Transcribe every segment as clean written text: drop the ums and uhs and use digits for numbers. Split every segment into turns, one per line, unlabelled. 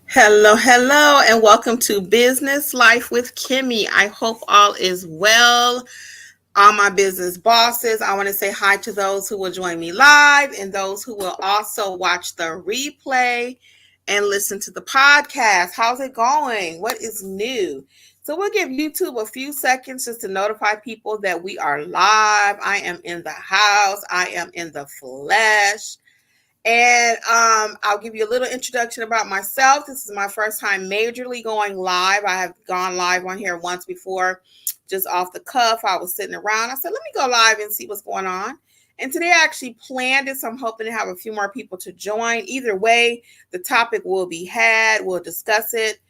Hello, and welcome to Business Life with Kimmi. I hope all is well. All my business bosses, I want to say hi to those who will join me live and those who will also watch the replay and listen to the podcast. How's it going? What is new? So, we'll give YouTube a few seconds just to notify people that we are live. I am in the house, I am in the flesh. And I'll give you a little introduction about myself. This is my first time majorly going live. I have gone live on here once before, just off the cuff. I was sitting around. I said, let me go live and see what's going on. And today I actually planned it, so I'm hoping to have a few more people to join. Either way, the topic will be had. We'll discuss it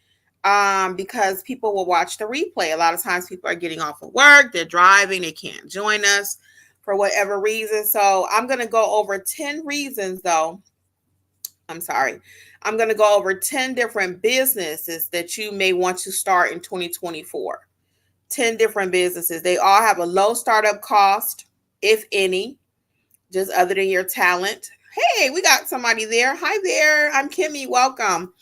because people will watch the replay. A lot of times people are getting off of work, they're driving, they can't join us for whatever reason. So I'm going to go over 10 reasons, though. I'm sorry. I'm going to go over 10 different businesses that you may want to start in 2024. 10 different businesses. They all have a low startup cost, if any, just other than your talent. Hey, we got somebody there. Hi there. I'm Kimmi. Welcome.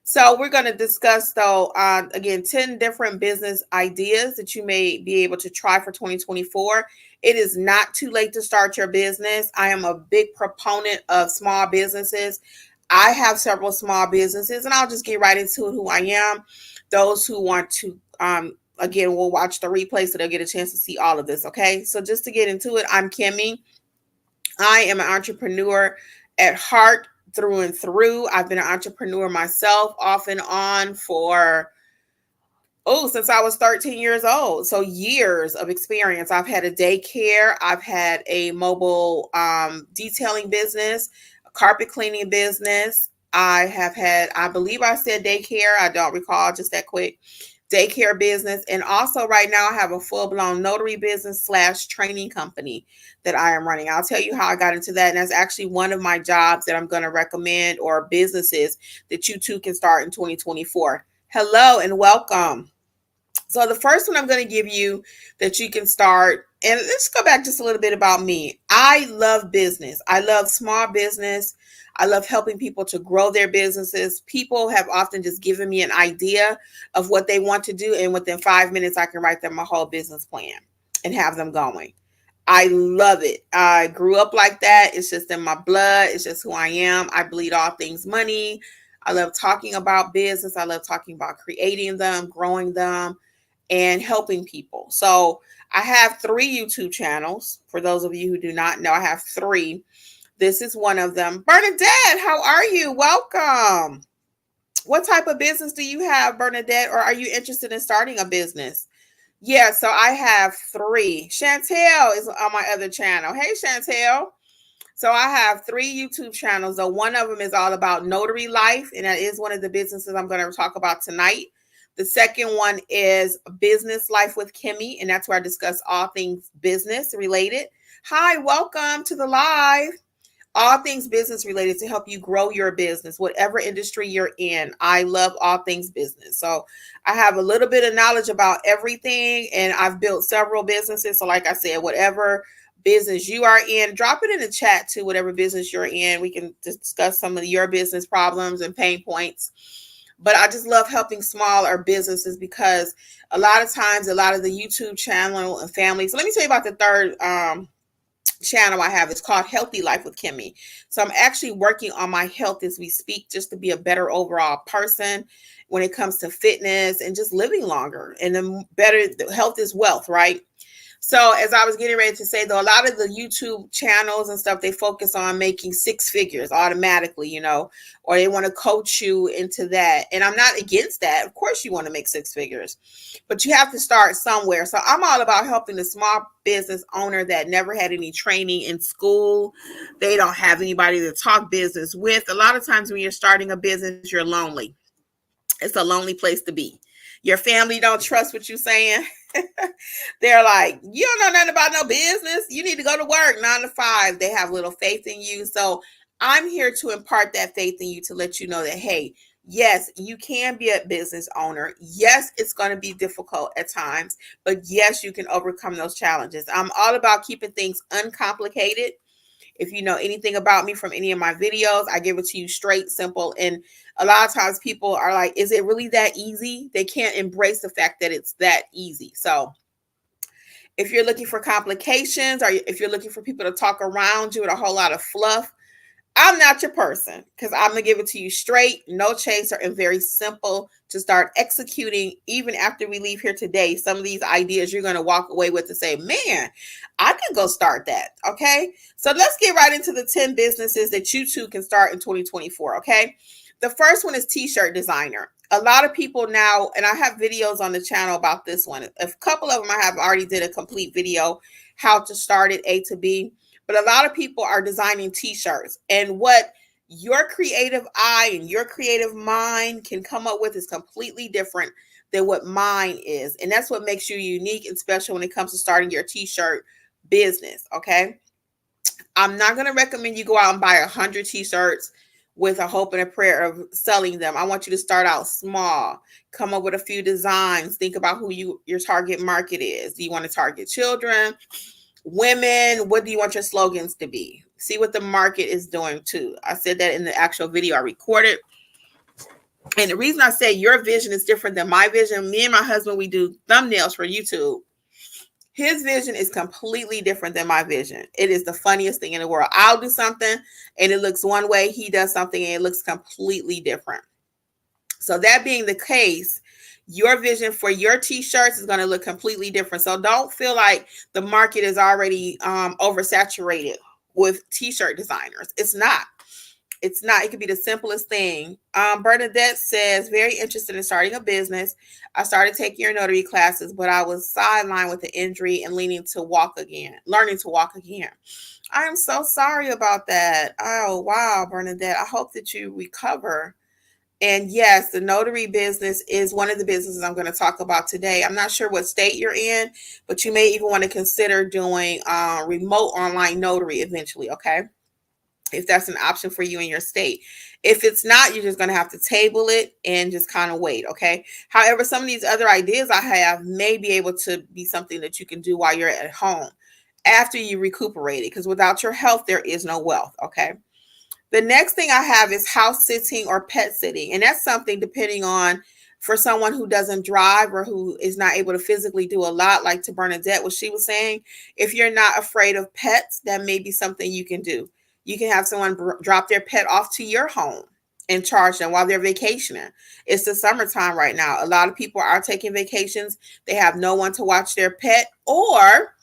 So we're going to discuss, though, again, 10 different business ideas that you may be able to try for 2024. It is not too late to start your business. I am a big proponent of small businesses. I have several small businesses, and I'll just get right into who I am. Those who want to, again, will watch the replay so they'll get a chance to see all of this, okay? So just to get into it, I'm Kimmi. I am an entrepreneur at heart through and through. I've been an entrepreneur myself off and on for since I was 13 years old. So years of experience. I've had a daycare, I've had a mobile detailing business, a carpet cleaning business. I have had, I believe I said daycare, I don't recall, just that quick. Daycare business, and also right now I have a full-blown notary business / training company that I am running. I'll tell you how I got into that, and that's actually one of my jobs that I'm going to recommend, or businesses that you too can start in 2024. Hello and welcome. So the first one I'm going to give you that you can start, and let's go back just a little bit about me. I love business. I love small business. I love helping people to grow their businesses. People have often just given me an idea of what they want to do, and within 5 minutes, I can write them a whole business plan and have them going. I love it. I grew up like that. It's just in my blood. It's just who I am. I bleed all things money. I love talking about business. I love talking about creating them, growing them, and helping people. So I have 3 YouTube channels. For those of you who do not know, I have 3. This is one of them. Bernadette, how are you? Welcome. What type of business do you have, Bernadette, or are you interested in starting a business? Yeah, so I have 3. Chantel is on my other channel. Hey, Chantel. So I have 3 YouTube channels. So one of them is all about notary life, and that is one of the businesses I'm going to talk about tonight. The second one is Business Life with Kimmi, and that's where I discuss all things business related. Hi, welcome to the live. All things business related to help you grow your business, whatever industry you're in. I love all things business. So I have a little bit of knowledge about everything, and I've built several businesses. So like I said, whatever business you are in, drop it in the chat to whatever business you're in. We can discuss some of your business problems and pain points. But I just love helping smaller businesses because a lot of times, a lot of the YouTube channel and family. So let me tell you about the third channel I have. It's called Healthy Life with Kimmi. So I'm actually working on my health as we speak, just to be a better overall person when it comes to fitness and just living longer. And the better, health is wealth, right? So as I was getting ready to say, though, a lot of the YouTube channels and stuff, they focus on making 6 figures automatically, or they want to coach you into that. And I'm not against that. Of course, you want to make 6 figures, but you have to start somewhere. So I'm all about helping the small business owner that never had any training in school. They don't have anybody to talk business with. A lot of times when you're starting a business, you're lonely. It's a lonely place to be. Your family don't trust what you're saying. They're like, you don't know nothing about no business. You need to go to work 9 to 5. They have little faith in you. So I'm here to impart that faith in you, to let you know that, hey, yes, you can be a business owner. Yes, it's going to be difficult at times, but yes, you can overcome those challenges. I'm all about keeping things uncomplicated. If you know anything about me from any of my videos, I give it to you straight, simple. And a lot of times people are like, is it really that easy? They can't embrace the fact that it's that easy. So if you're looking for complications, or if you're looking for people to talk around you with a whole lot of fluff, I'm not your person, because I'm going to give it to you straight, no chaser, and very simple to start executing. Even after we leave here today, some of these ideas you're going to walk away with and say, man, I could go start that. Okay. So let's get right into the 10 businesses that you too can start in 2024. Okay. The first one is t-shirt designer. A lot of people now, and I have videos on the channel about this one. A couple of them I have already did a complete video, how to start it A to B. But a lot of people are designing t-shirts, and what your creative eye and your creative mind can come up with is completely different than what mine is. And that's what makes you unique and special when it comes to starting your t-shirt business. Okay. I'm not going to recommend you go out and buy 100 t-shirts with a hope and a prayer of selling them. I want you to start out small, come up with a few designs, think about who your target market is. Do you want to target children? Women? What do you want your slogans to be? See what the market is doing too. I said that in the actual video I recorded. And the reason I say your vision is different than my vision, me and my husband, we do thumbnails for YouTube. His vision is completely different than my vision. It is the funniest thing in the world. I'll do something and it looks one way. He does something and it looks completely different. So that being the case, your vision for your t-shirts is going to look completely different. So don't feel like the market is already oversaturated with t-shirt designers. It's not. It's not. It could be the simplest thing. Bernadette says, very interested in starting a business. I started taking your notary classes, but I was sidelined with the injury and learning to walk again. I am so sorry about that. Oh, wow, Bernadette. I hope that you recover. And yes, the notary business is one of the businesses I'm going to talk about today. I'm not sure what state you're in, but you may even want to consider doing remote online notary eventually, okay? If that's an option for you in your state. If it's not, you're just going to have to table it and just kind of wait, okay? However, some of these other ideas I have may be able to be something that you can do while you're at home after you recuperate it, because without your health, there is no wealth, okay? The next thing I have is house sitting or pet sitting. And that's something depending on for someone who doesn't drive or who is not able to physically do a lot, like to Bernadette, what she was saying. If you're not afraid of pets, that may be something you can do. You can have someone drop their pet off to your home and charge them while they're vacationing. It's the summertime right now. A lot of people are taking vacations. They have no one to watch their pet, or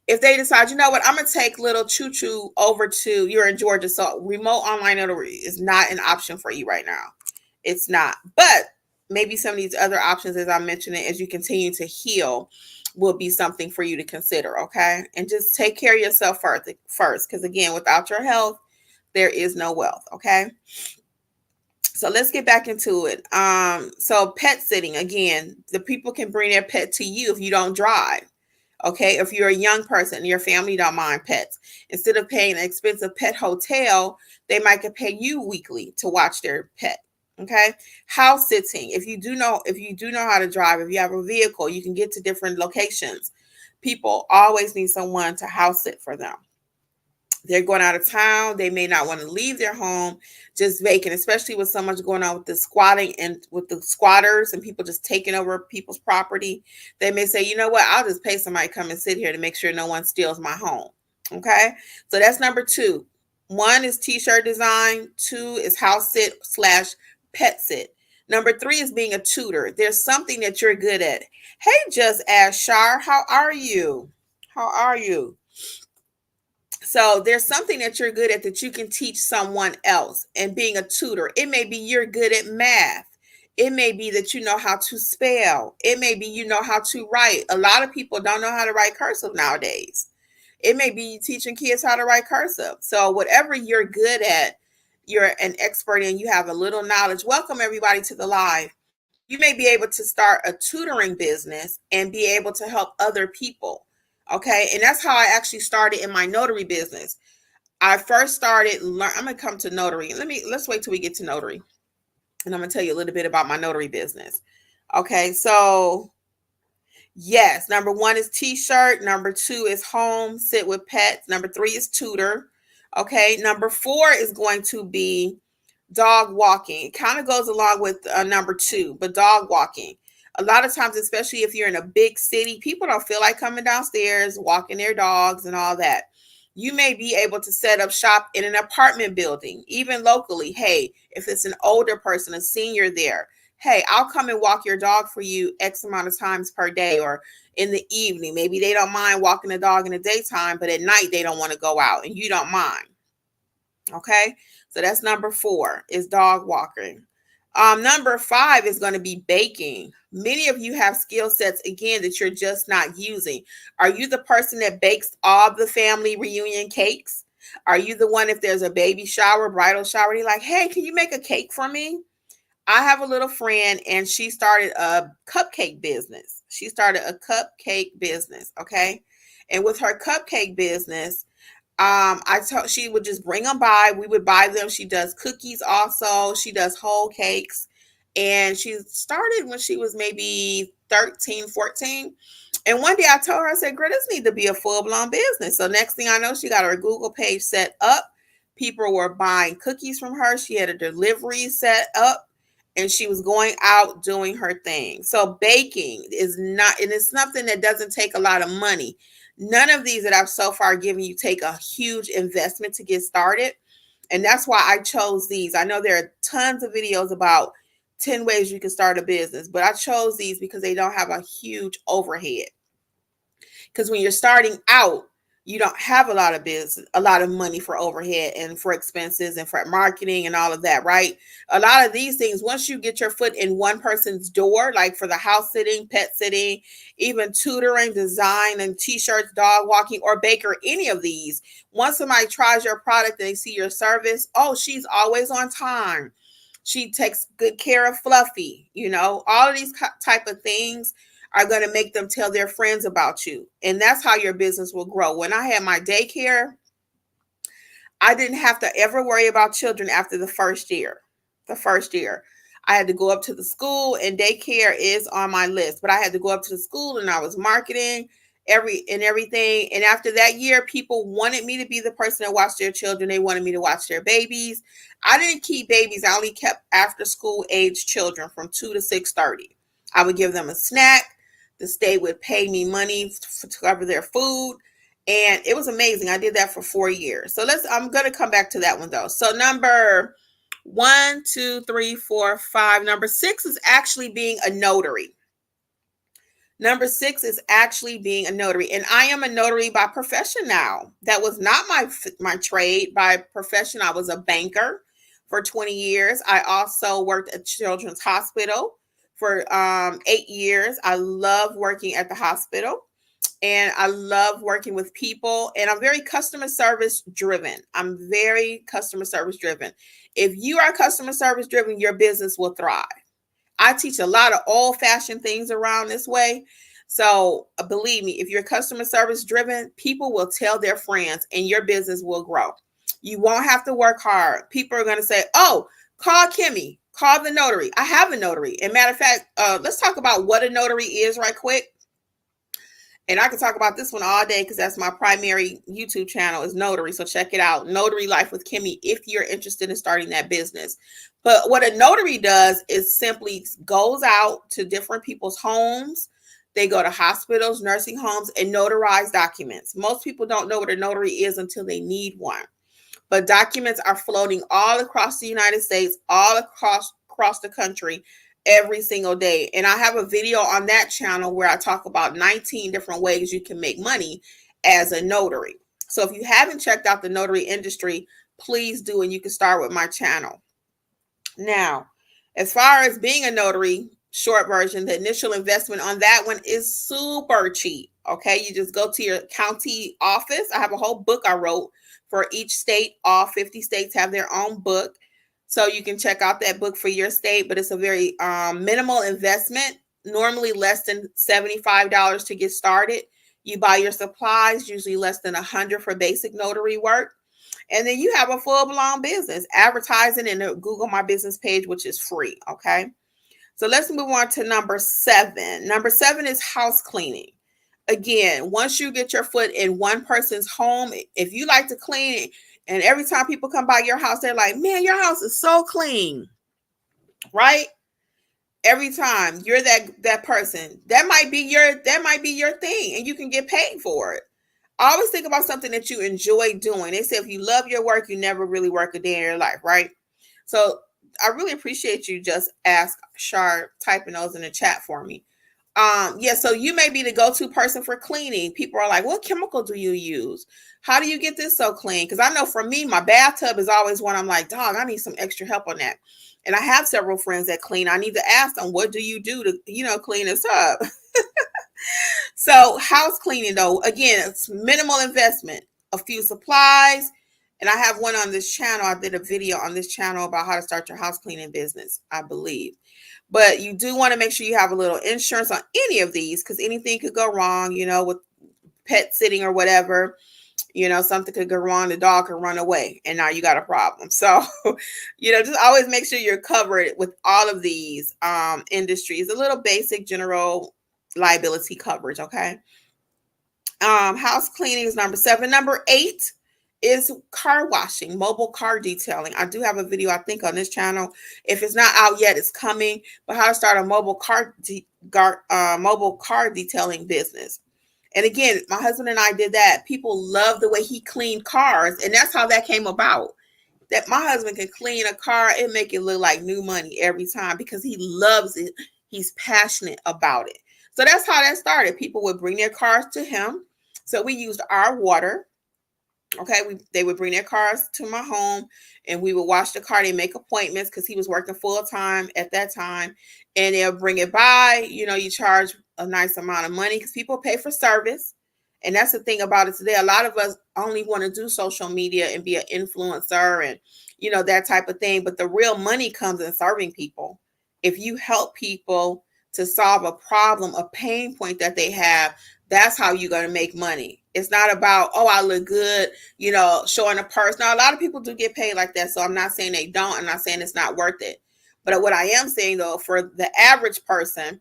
if they decide, you know what, I'm going to take little choo-choo over to, you're in Georgia, so remote online notary is not an option for you right now. It's not. But maybe some of these other options, as I mentioned, as you continue to heal, will be something for you to consider, okay? And just take care of yourself first, because again, without your health, there is no wealth, okay? So let's get back into it. So pet sitting, again, the people can bring their pet to you if you don't drive. Okay, if you're a young person and your family don't mind pets, instead of paying an expensive pet hotel, they might can pay you weekly to watch their pet. Okay, house sitting. If you do know how to drive, if you have a vehicle, you can get to different locations. People always need someone to house sit for them. They're going out of town. They may not want to leave their home just vacant, especially with so much going on with the squatting and with the squatters and people just taking over people's property. They may say, you know what, I'll just pay somebody to come and sit here to make sure no one steals my home. Okay. So that's number 2. 1 is t-shirt design. 2 is house sit / pet sit. Number 3 is being a tutor. There's something that you're good at. Hey, Just Ask Shar, how are you? How are you? So there's something that you're good at that you can teach someone else. And being a tutor, it may be you're good at math. It may be that you know how to spell. It may be you know how to write. A lot of people don't know how to write cursive nowadays. It may be teaching kids how to write cursive. So whatever you're good at, you're an expert in, you have a little knowledge. Welcome everybody to the live. You may be able to start a tutoring business and be able to help other people. Okay. And that's how I actually started in my notary business. I first started I'm going to come to notary. Let's wait till we get to notary. And I'm going to tell you a little bit about my notary business. Okay. So Yes. Number one is t-shirt. Number two is home, sit with pets. Number three is tutor. Okay. Number four is going to be dog walking. It kind of goes along with number two, but dog walking. A lot of times, especially if you're in a big city, people don't feel like coming downstairs, walking their dogs and all that. You may be able to set up shop in an apartment building, even locally. Hey, if it's an older person, a senior there, hey, I'll come and walk your dog for you X amount of times per day or in the evening. Maybe they don't mind walking the dog in the daytime, but at night they don't want to go out and you don't mind. Okay, so that's number four is dog walking. Number five is going to be baking. Many of you have skill sets again that you're just not using. Are you the person that bakes all the family reunion cakes? Are you the one if there's a baby shower, bridal shower, you're like, hey, can you make a cake for me? I have a little friend and she started a cupcake business. She started a cupcake business, okay? And with her cupcake business, I told she would just bring them by. We would buy them. She does cookies also. She does whole cakes. And she started when she was maybe 13, 14. And one day I told her, I said, girl, this need to be a full-blown business. So next thing I know, she got her Google page set up. People were buying cookies from her. She had a delivery set up and she was going out doing her thing. So baking is not, and it's something that doesn't take a lot of money. None of these that I've so far given you take a huge investment to get started. And that's why I chose these. I know there are tons of videos about 10 ways you can start a business, but I chose these because they don't have a huge overhead. Because when you're starting out, you don't have a lot of money for overhead and for expenses and for marketing and all of that, right? A lot of these things, once you get your foot in one person's door, like for the house sitting, pet sitting, even tutoring, design and t-shirts, dog walking, or baker, any of these, once somebody tries your product and they see your service, oh, she's always on time. She takes good care of Fluffy, all of these type of things are going to make them tell their friends about you. And that's how your business will grow. When I had my daycare, I didn't have to ever worry about children after the first year. The first year, I had to go up to the school, and daycare is on my list, but I had to go up to the school and I was marketing everything. And after that year, people wanted me to be the person that watched their children. They wanted me to watch their babies. I didn't keep babies. I only kept after school age children from 2 to 6:30. I would give them a snack. The state would pay me money to cover their food. And it was amazing. I did that for 4 years. So I'm going to come back to that one though. So number 1, 2, 3, 4, 5. Number 6 is actually being a notary. Number 6 is actually being a notary. And I am a notary by profession now. That was not my trade. By profession, I was a banker for 20 years. I also worked at Children's Hospital for 8 years. I love working at the hospital and I love working with people, and I'm very customer service driven. If you are customer service driven, your business will thrive. I teach a lot of old fashioned things around this way. So believe me, if you're customer service driven, people will tell their friends and your business will grow. You won't have to work hard. People are going to say, oh, call Kimmi. Call the notary. I have a notary. And matter of fact, let's talk about what a notary is right quick. And I can talk about this one all day because that's my primary YouTube channel is notary. So check it out. Notary Life with Kimmi if you're interested in starting that business. But what a notary does is simply goes out to different people's homes. They go to hospitals, nursing homes, and notarize documents. Most people don't know what a notary is until they need one. But documents are floating all across the United States, all across the country every single day. And I have a video on that channel where I talk about 19 different ways you can make money as a notary. So if you haven't checked out the notary industry, please do, and you can start with my channel. Now, as far as being a notary, short version, the initial investment on that one is super cheap. Okay, you just go to your county office. I have a whole book I wrote for each state. All 50 states have their own book. So you can check out that book for your state, but it's a very minimal investment, normally less than $75 to get started. You buy your supplies, usually less than $100 for basic notary work. And then you have a full-blown business, advertising in the Google My Business page, which is free, okay? So let's move on to number 7. Number 7 is house cleaning. Again, once you get your foot in one person's home, if you like to clean, and every time people come by your house, they're like, man, your house is so clean, right? Every time you're that person, that might be your thing, and you can get paid for it. Always think about something that you enjoy doing. They say if you love your work, you never really work a day in your life, right? So I really appreciate you just ask Shar typing those in the chat for me. Yeah, so you may be the go-to person for cleaning. People are like, what chemical do you use? How do you get this so clean? Because I know for me, my bathtub is always one I'm like, dog, I need some extra help on that. And I have several friends that clean. I need to ask them, what do you do to, clean this up? So house cleaning, though, again, it's minimal investment, a few supplies. And I have one on this channel. I did a video on this channel about how to start your house cleaning business, I believe. But you do want to make sure you have a little insurance on any of these, because anything could go wrong, with pet sitting or whatever. Something could go wrong. The dog could run away and now you got a problem. So, just always make sure you're covered with all of these industries, a little basic general liability coverage. Okay. House cleaning is number 7. Number 8 is car washing, mobile car detailing. I do have a video, I think, on this channel. If it's not out yet, it's coming. But how to start a mobile car detailing business. And again, my husband and I did that. People love the way he cleaned cars, and that's how that came about. That my husband can clean a car and make it look like new money every time because he loves it. He's passionate about it. So that's how that started. People would bring their cars to him. So we used our water. Okay, they would bring their cars to my home and we would wash the car. They make appointments because he was working full time at that time, and they'll bring it by. You charge a nice amount of money because people pay for service. And that's the thing about it today. A lot of us only want to do social media and be an influencer and, that type of thing. But the real money comes in serving people. If you help people to solve a problem, a pain point that they have, that's how you're going to make money. It's not about, oh, I look good, showing a purse. Now, a lot of people do get paid like that. So I'm not saying they don't. I'm not saying it's not worth it. But what I am saying, though, for the average person,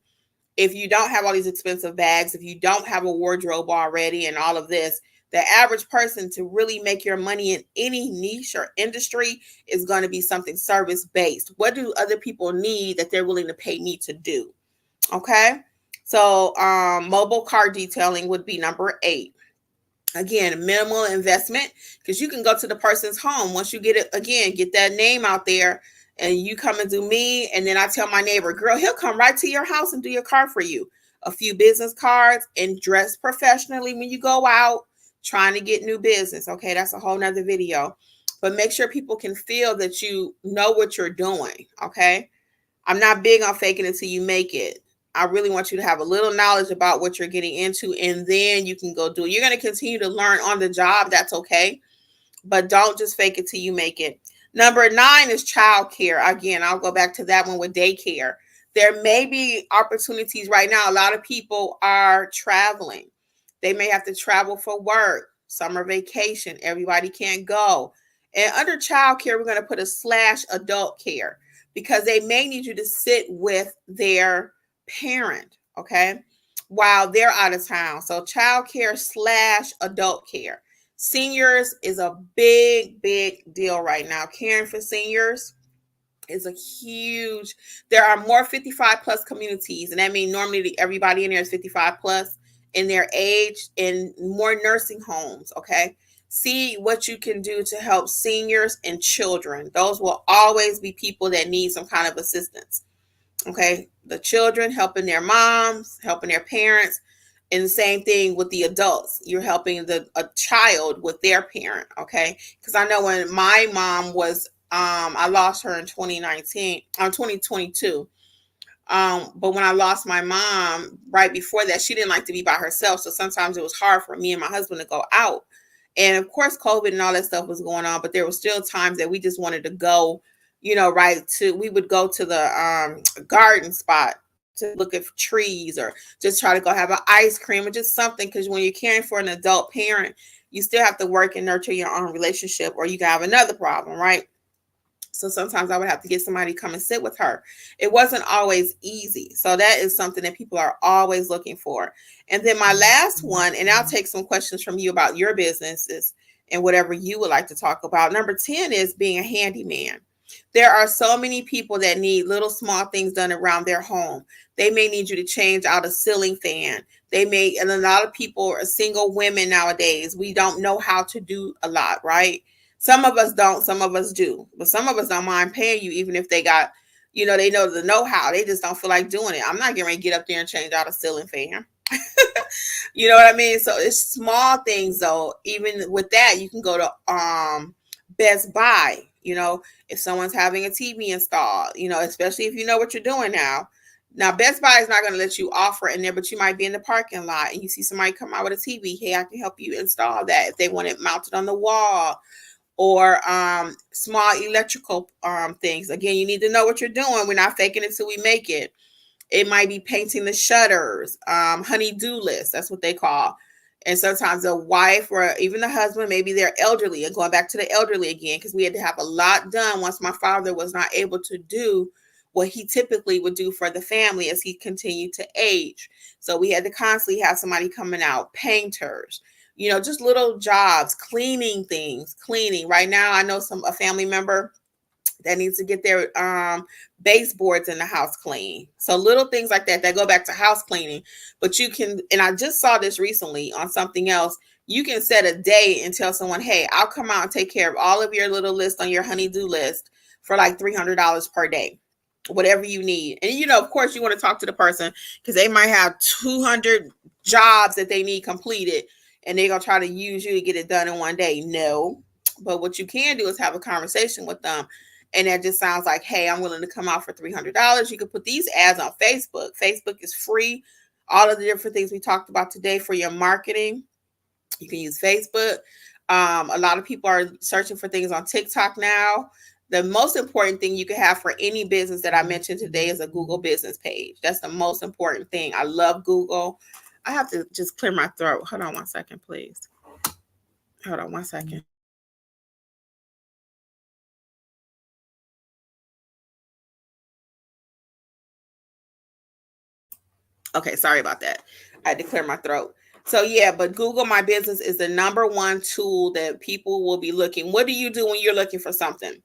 if you don't have all these expensive bags, if you don't have a wardrobe already and all of this, the average person, to really make your money in any niche or industry, is going to be something service-based. What do other people need that they're willing to pay me to do? Okay. So mobile car detailing would be number 8. Again, minimal investment, because you can go to the person's home. Once you get that name out there, and you come and do me, and then I tell my neighbor, girl, he'll come right to your house and do your car for you. A few business cards, and dress professionally when you go out trying to get new business. Okay, that's a whole nother video. But make sure people can feel that you know what you're doing. Okay, I'm not big on faking it till you make it. I really want you to have a little knowledge about what you're getting into, and then you can go do it. You're going to continue to learn on the job. That's okay. But don't just fake it till you make it. Number 9 is childcare. Again, I'll go back to that one with daycare. There may be opportunities right now. A lot of people are traveling. They may have to travel for work, summer vacation. Everybody can't go. And under childcare, we're going to put a / adult care, because they may need you to sit with their parent, okay, while they're out of town. So childcare / adult care. Seniors is a big, big deal right now. Caring for seniors is a huge, there are more 55 plus communities. And that means normally everybody in there is 55 plus in their age, and more nursing homes. Okay. See what you can do to help seniors and children. Those will always be people that need some kind of assistance. Okay. The children helping their moms, helping their parents. And the same thing with the adults. You're helping a child with their parent, okay? Because I know when my mom was, I lost her in 2022. But when I lost my mom right before that, she didn't like to be by herself. So sometimes it was hard for me and my husband to go out. And of course, COVID and all that stuff was going on. But there were still times that we just wanted to go, we would go to the garden spot to look at trees, or just try to go have an ice cream, or just something. Because when you're caring for an adult parent, you still have to work and nurture your own relationship, or you can have another problem, right? So sometimes I would have to get somebody to come and sit with her. It wasn't always easy. So that is something that people are always looking for. And then my last one, and I'll take some questions from you about your businesses and whatever you would like to talk about. Number 10 is being a handyman. There are so many people that need little small things done around their home. They may need you to change out a ceiling fan. They may, and a lot of people are single women nowadays. We don't know how to do a lot, right? Some of us don't, some of us do, but some of us don't mind paying you, even if they got, they know the know-how. They just don't feel like doing it. I'm not getting ready to get up there and change out a ceiling fan. You know what I mean? So it's small things though. Even with that, you can go to Best Buy, if someone's having a TV installed, especially if you know what you're doing now. Now, Best Buy is not going to let you offer in there, but you might be in the parking lot and you see somebody come out with a TV. Hey, I can help you install that if they want it mounted on the wall, or small electrical things. Again, you need to know what you're doing. We're not faking it till we make it. It might be painting the shutters, honey-do list. That's what they call. And sometimes the wife or even the husband, maybe they're elderly, and going back to the elderly again, because we had to have a lot done once my father was not able to do what he typically would do for the family as he continued to age. So we had to constantly have somebody coming out, painters, just little jobs, cleaning things, cleaning. Right now, I know a family member that needs to get their baseboards in the house clean. So little things like that go back to house cleaning. But you can, and I just saw this recently on something else, you can set a day and tell someone, hey, I'll come out and take care of all of your little list on your honey-do list for like $300 per day, whatever you need. And, of course, you want to talk to the person because they might have 200 jobs that they need completed, and they're going to try to use you to get it done in one day. No. But what you can do is have a conversation with them. And that just sounds like, hey, I'm willing to come out for $300. You can put these ads on Facebook. Facebook is free. All of the different things we talked about today for your marketing, you can use Facebook. A lot of people are searching for things on TikTok now. The most important thing you can have for any business that I mentioned today is a Google business page. That's the most important thing. I love Google. I have to just clear my throat. Hold on one second, please. Hold on one second. Okay, sorry about that. I had to clear my throat. So yeah, but Google My Business is the number one tool that people will be looking. What do you do when you're looking for something?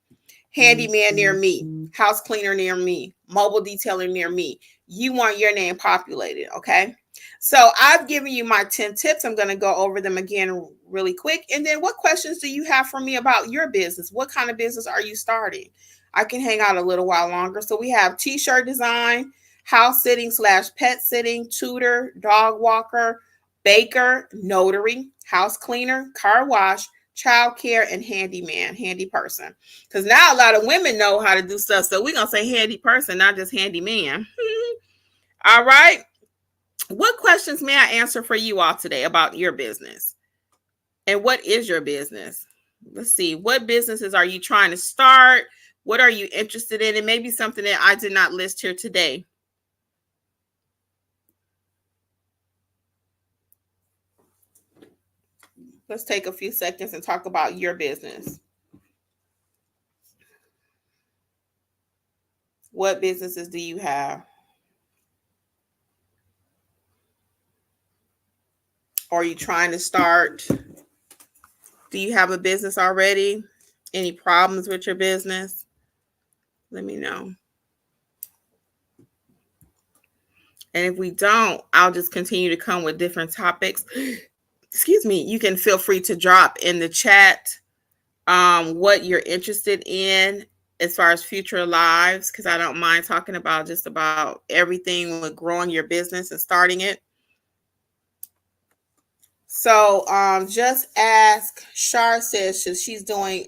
Handyman near me, house cleaner near me, mobile detailer near me. You want your name populated, okay? So I've given you my 10 tips. I'm going to go over them again really quick. And then what questions do you have for me about your business? What kind of business are you starting? I can hang out a little while longer. So we have t-shirt design, house sitting / pet sitting, tutor, dog walker, baker, notary, house cleaner, car wash, childcare, and handyman, handy person. Because now a lot of women know how to do stuff. So we're going to say handy person, not just handyman. All right. What questions may I answer for you all today about your business? And what is your business? Let's see. What businesses are you trying to start? What are you interested in? And maybe something that I did not list here today. Let's take a few seconds and talk about your business. What businesses do you have? Are you trying to start? Do you have a business already? Any problems with your business? Let me know. And if we don't, I'll just continue to come with different topics. Excuse me. You can feel free to drop in the chat what you're interested in as far as future lives, because I don't mind talking about just about everything with growing your business and starting it. So just ask, Shar says she's doing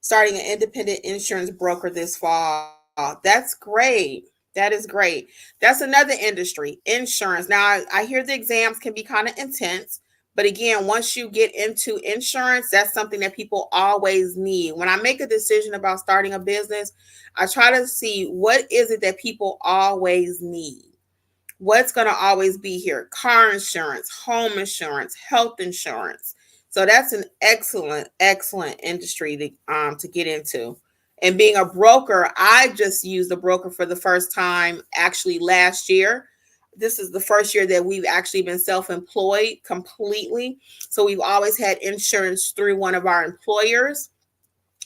starting an independent insurance broker this fall. That's great. That is great. That's another industry, insurance. Now I hear the exams can be kind of intense, but again, once you get into insurance, that's something that people always need. When I make a decision about starting a business, I try to see what is it that people always need. What's going to always be here? Car insurance, home insurance, health insurance. So that's an excellent industry to get into. And being a broker, I just used a broker for the first time actually last year. This is the first year that we've actually been self-employed completely. So we've always had insurance through one of our employers.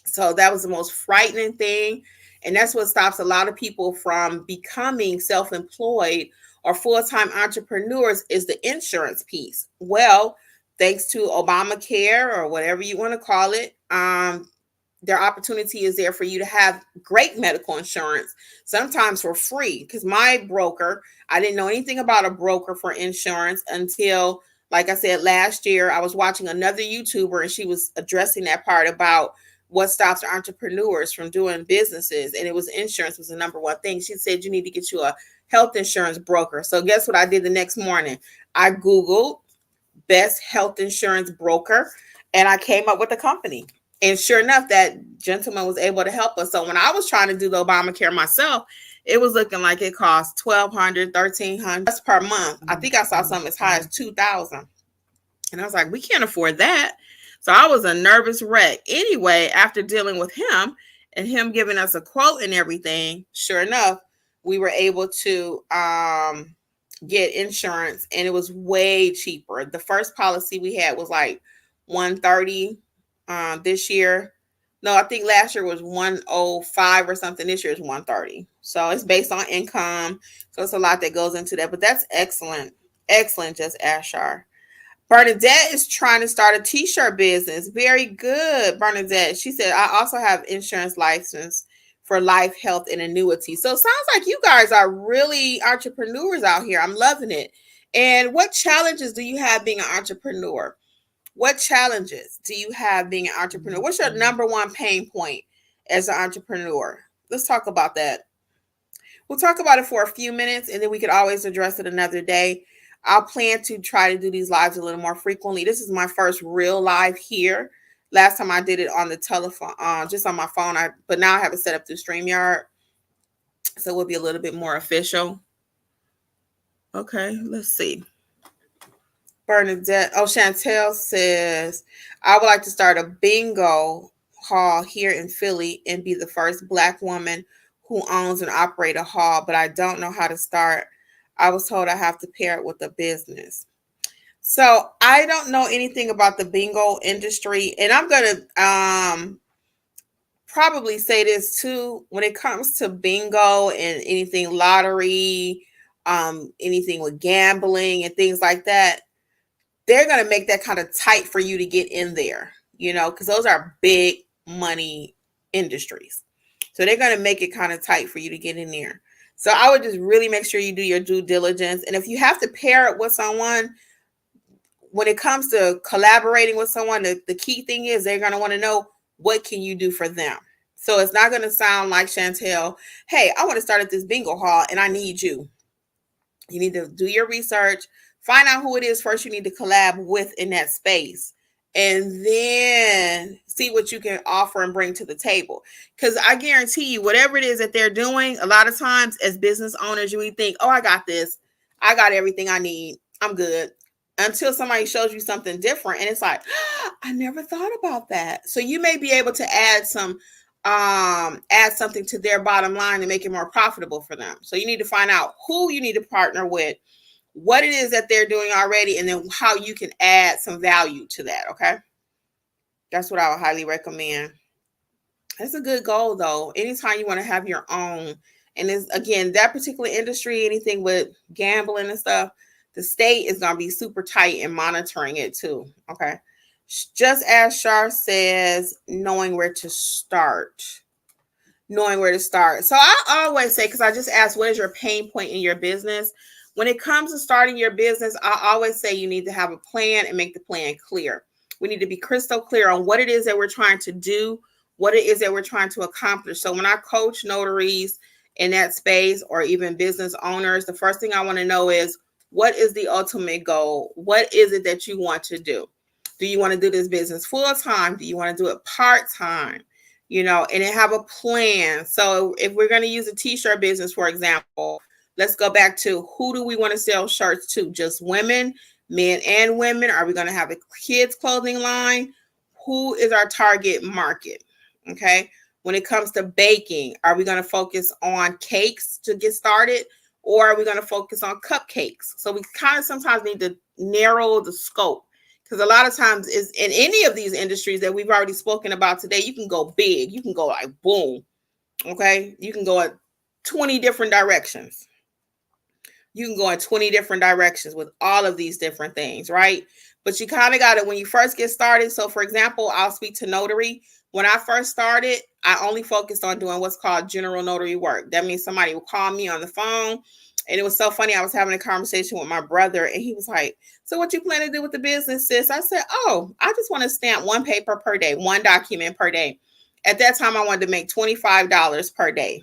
So that was the most frightening thing. And that's what stops a lot of people from becoming self-employed or full-time entrepreneurs is the insurance piece. Well, thanks to Obamacare or whatever you want to call it, their opportunity is there for you to have great medical insurance, sometimes for free. Because my broker, I didn't know anything about a broker for insurance until, like I said, last year, I was watching another YouTuber and she was addressing that part about what stops entrepreneurs from doing businesses. And it was insurance was the number one thing. She said, you need to get you a health insurance broker. So guess what I did the next morning? I Googled best health insurance broker and I came up with a company. And sure enough, that gentleman was able to help us. So when I was trying to do the Obamacare myself, it was looking like it cost $1,200, $1,300 per month. I think I saw something as high as $2,000. And I was like, we can't afford that. So I was a nervous wreck. Anyway, after dealing with him and him giving us a quote and everything, sure enough, we were able to get insurance and it was way cheaper. The first policy we had was like $130 this year. No, I think last year was $105 or something. This year is $130. So it's based on income. So it's a lot that goes into that. But that's excellent. Excellent, just Ashar. Bernadette is trying to start a t-shirt business. Very good, Bernadette. She said, I also have insurance license for life, health, and annuity. So it sounds like you guys are really entrepreneurs out here. I'm loving it. And what challenges do you have being an entrepreneur? What challenges do you have being an entrepreneur? What's your number one pain point as an entrepreneur? Let's talk about that. We'll talk about it for a few minutes and then we could always address it another day. I'll plan to try to do these lives a little more frequently. This is my first real live here. Last time I did it on the telephone, just on my phone. But now I have it set up through StreamYard. So it will be a little bit more official. Okay, let's see. Bernadette, Chantel says, I would like to start a bingo hall here in Philly and be the first Black woman who owns and operates a hall, but I don't know how to start. I was told I have to pair it with a business. So I don't know anything about the bingo industry. And I'm going to probably say this too. When it comes to bingo and anything lottery, anything with gambling and things like that, they're going to make that kind of tight for you to get in there, because those are big money industries. So they're going to make it kind of tight for you to get in there. So I would just really make sure you do your due diligence. And if you have to pair it with someone, when it comes to collaborating with someone, the key thing is they're going to want to know what can you do for them. So it's not going to sound like Chantel, hey, I want to start at this bingo hall and I need you. You need to do your research, find out who it is first you need to collab with in that space, and then see what you can offer and bring to the table. Because I guarantee you, whatever it is that they're doing, a lot of times as business owners, you would think, oh, I got this. I got everything I need. I'm good. Until somebody shows you something different. And it's like, I never thought about that. So you may be able to add something to their bottom line to make it more profitable for them. So you need to find out who you need to partner with, what it is that they're doing already, and then how you can add some value to that. Okay. That's what I would highly recommend. That's a good goal though. Anytime you want to have your own, and it's, again, that particular industry, anything with gambling and stuff, the state is going to be super tight in monitoring it too. Okay. Just as Shar says, knowing where to start. So I always say, because I just asked, what is your pain point in your business? When it comes to starting your business, I always say you need to have a plan and make the plan clear. We need to be crystal clear on what it is that we're trying to do, what it is that we're trying to accomplish. So when I coach notaries in that space or even business owners, the first thing I want to know is, what is the ultimate goal? What is it that you want to do? Do you want to do this business full time? Do you want to do it part time? And then have a plan. So if we're going to use a t-shirt business, for example, let's go back to, who do we want to sell shirts to? Just women, men and women? Are we going to have a kids clothing line? Who is our target market? Okay. When it comes to baking, are we going to focus on cakes to get started, or are we going to focus on cupcakes? So we kind of sometimes need to narrow the scope, because a lot of times is in any of these industries that we've already spoken about today, you can go big. You can go like boom. Okay. You can go at 20 different directions. You can go in 20 different directions with all of these different things, right? But you kind of got it when you first get started. So for example, I'll speak to notary. When I first started, I only focused on doing what's called general notary work. That means somebody would call me on the phone. And it was so funny. I was having a conversation with my brother, and he was like, so what you plan to do with the business, sis? I said, oh, I just want to stamp one paper per day, one document per day. At that time, I wanted to make $25 per day.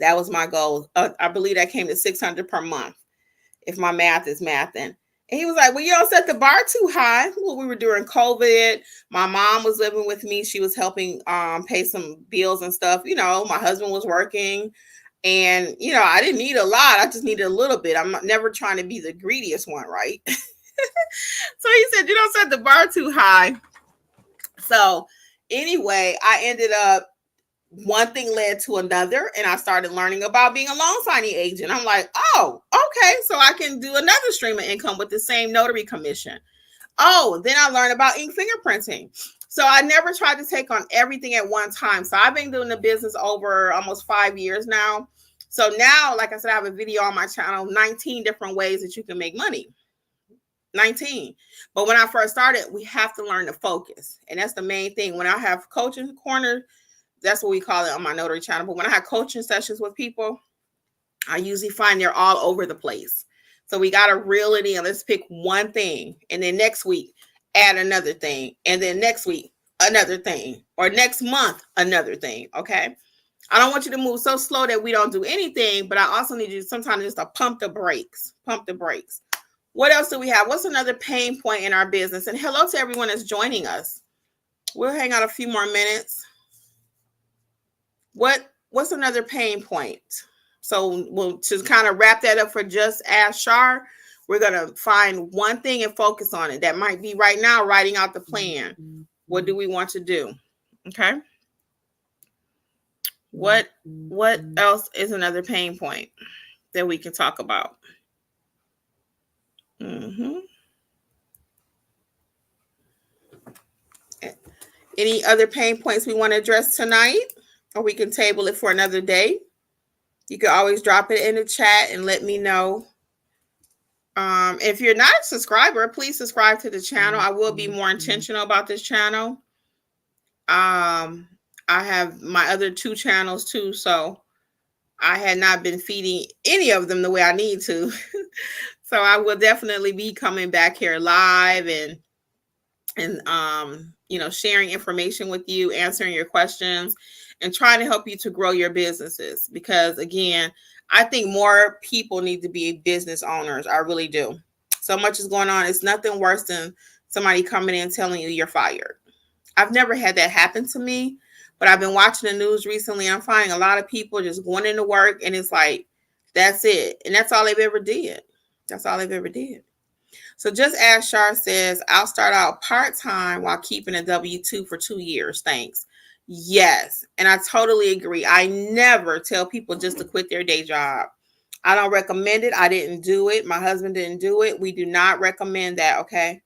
That was my goal. I believe that came to $600 per month, if my math is mathing. And he was like, well, you don't set the bar too high. Well, we were during COVID. My mom was living with me. She was helping pay some bills and stuff. You know, my husband was working. And, you know, I didn't need a lot. I just needed a little bit. I'm never trying to be the greediest one, right? So he said, you don't set the bar too high. So anyway, I ended up, one thing led to another, and I started learning about being a loan signing agent. I'm like, oh, okay, so I can do another stream of income with the same notary commission. Oh, then I learned about ink fingerprinting. So I never tried to take on everything at one time. So I've been doing the business over almost 5 years now. So now, like I said, I have a video on my channel, 19 different ways that you can make money. 19. But when I first started, we have to learn to focus. And that's the main thing. When I have coaching corner, that's what we call it on my notary channel. But when I have coaching sessions with people, I usually find they're all over the place. So we got to reel it in. Let's pick one thing. And then next week, add another thing. And then next week, another thing. Or next month, another thing. Okay. I don't want you to move so slow that we don't do anything. But I also need you sometimes just to pump the brakes. Pump the brakes. What else do we have? What's another pain point in our business? And hello to everyone that's joining us. We'll hang out a few more minutes. What's another pain point? So we'll to kind of wrap that up for Just Ask Shar. We're going to find one thing and focus on it. That might be right now writing out the plan. What do we want to do? Okay. What else is another pain point that we can talk about? Any other pain points we want to address tonight? Or we can table it for another day. You can always drop it in the chat and let me know. If you're not a subscriber, please subscribe to the channel. I will be more intentional about this channel. I have my other 2 channels too, so I had not been feeding any of them the way I need to. So I will definitely be coming back here live and you know, sharing information with you, answering your questions, and trying to help you to grow your businesses. Because again, I think more people need to be business owners. I really do. So much is going on. It's nothing worse than somebody coming in telling you you're fired. I've never had that happen to me, but I've been watching the news recently. I'm finding a lot of people just going into work and it's like, that's it. And that's all they've ever did. That's all they've ever did. So Just Ask Shar says, I'll start out part-time while keeping a W-2 for 2 years. Thanks. Yes. And I totally agree. I never tell people just to quit their day job. I don't recommend it. I didn't do it. My husband didn't do it. We do not recommend that. Okay.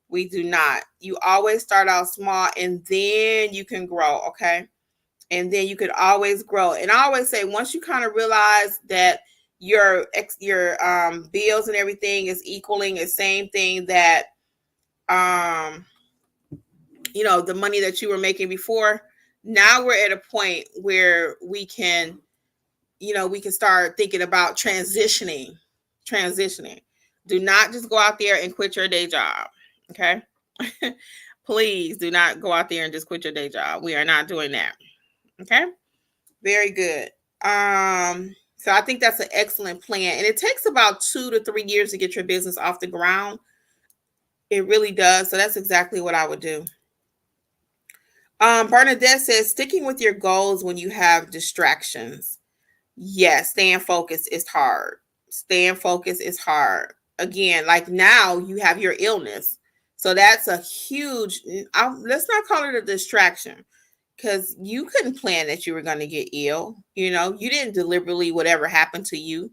We do not. You always start out small and then you can grow. Okay. And then you could always grow. And I always say, once you kind of realize that your bills and everything is equaling the same thing that, you know, the money that you were making before, now we're at a point where we can, you know, we can start thinking about transitioning. Do not just go out there and quit your day job. Okay. Please do not go out there and just quit your day job. We are not doing that. Okay. Very good. So I think that's an excellent plan. And it takes about 2 to 3 years to get your business off the ground. It really does. So that's exactly what I would do. Bernadette says, sticking with your goals when you have distractions. Yes, staying focused is hard. Staying focused is hard. Again, like now you have your illness. So that's a huge, let's not call it a distraction. because you couldn't plan that you were going to get ill. You know, you didn't deliberately whatever happened to you.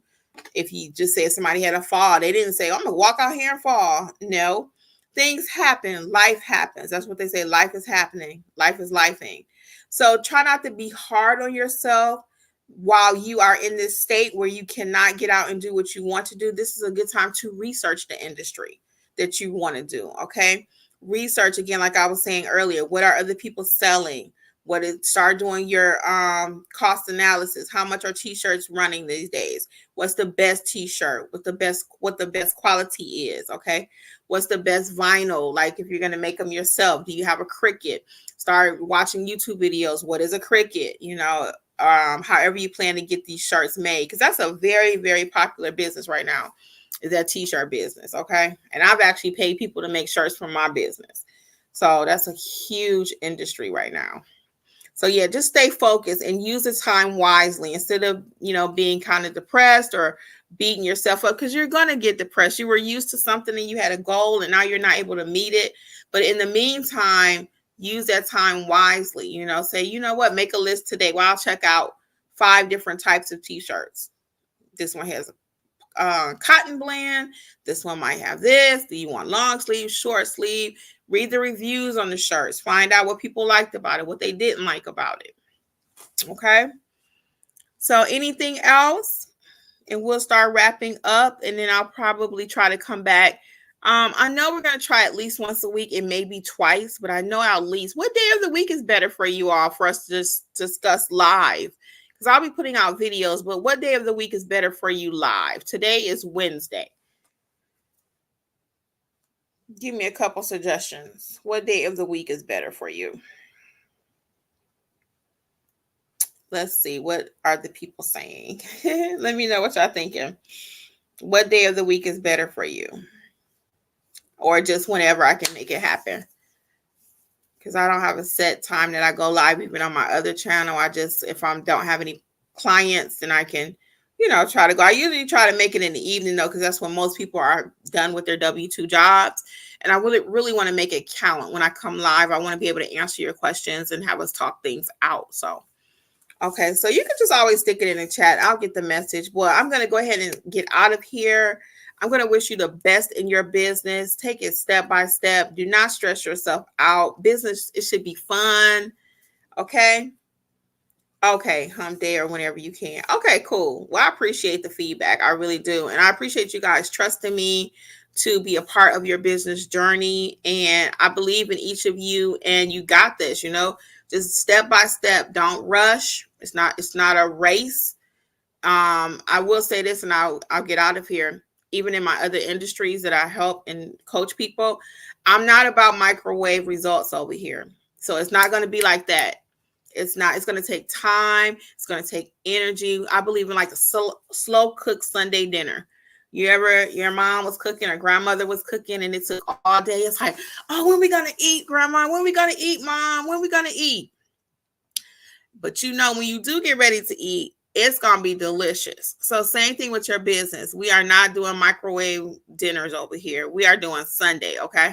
If you just said somebody had a fall, they didn't say, I'm going to walk out here and fall. No, things happen. Life happens. That's what they say. Life is happening. Life is lifing. So try not to be hard on yourself while you are in this state where you cannot get out and do what you want to do. This is a good time to research the industry that you want to do. Okay. Research again, like I was saying earlier, what are other people selling? Start doing your cost analysis. How much are t-shirts running these days? What's the best t-shirt? What the best quality is? Okay. What's the best vinyl? Like if you're going to make them yourself, do you have a Cricut? Start watching YouTube videos. What is a Cricut? You know, however you plan to get these shirts made, because that's a very, very popular business right now, is that t-shirt business. Okay. And I've actually paid people to make shirts for my business. So that's a huge industry right now. So yeah, just stay focused and use the time wisely instead of, being kind of depressed or beating yourself up, because you're going to get depressed. You were used to something and you had a goal and now you're not able to meet it. But in the meantime, use that time wisely. Say, you know what, make a list today. Well, I'll check out 5 different types of t-shirts. This one has cotton blend. This one might have this. Do you want long sleeve, short sleeve? Read the reviews on the shirts. Find out what people liked about it, what they didn't like about it. Okay. So anything else? And we'll start wrapping up, and then I'll probably try to come back. I know we're going to try at least once a week and maybe twice, but I know at least what day of the week is better for you all for us to just discuss live, because I'll be putting out videos, but what day of the week is better for you live? Today is Wednesday. Give me a couple suggestions. What day of the week is better for you? Let's see. What are the people saying? Let me know what y'all thinking. What day of the week is better for you? Or just whenever I can make it happen. Because I don't have a set time that I go live, even on my other channel. If I don't have any clients, then I can, try to go. I usually try to make it in the evening, though, because that's when most people are done with their W-2 jobs. And I really want to make it count. When I come live, I want to be able to answer your questions and have us talk things out. So, okay. So you can just always stick it in the chat. I'll get the message. Well, I'm going to go ahead and get out of here. I'm going to wish you the best in your business. Take it step by step. Do not stress yourself out. Business, it should be fun. Okay. Okay, hump day or whenever you can. Okay, cool. Well, I appreciate the feedback. I really do. And I appreciate you guys trusting me to be a part of your business journey. And I believe in each of you, and you got this, just step by step. Don't rush. It's not a race. I will say this, and I'll get out of here. Even in my other industries that I help and coach people, I'm not about microwave results over here. So it's not going to be like that. It's going to take time. It's going to take energy. I believe in like a slow cook Sunday dinner. Your mom was cooking or grandmother was cooking and it took all day. It's like, oh, when we going to eat, grandma? When we going to eat, mom? When we going to eat? But when you do get ready to eat, it's going to be delicious. So same thing with your business. We are not doing microwave dinners over here. We are doing Sunday. Okay.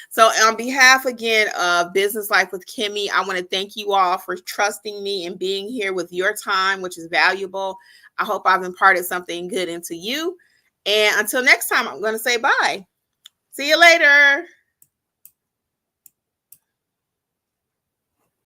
So on behalf, again, of Business Life with Kimmi, I want to thank you all for trusting me and being here with your time, which is valuable. I hope I've imparted something good into you. And until next time, I'm going to say bye. See you later.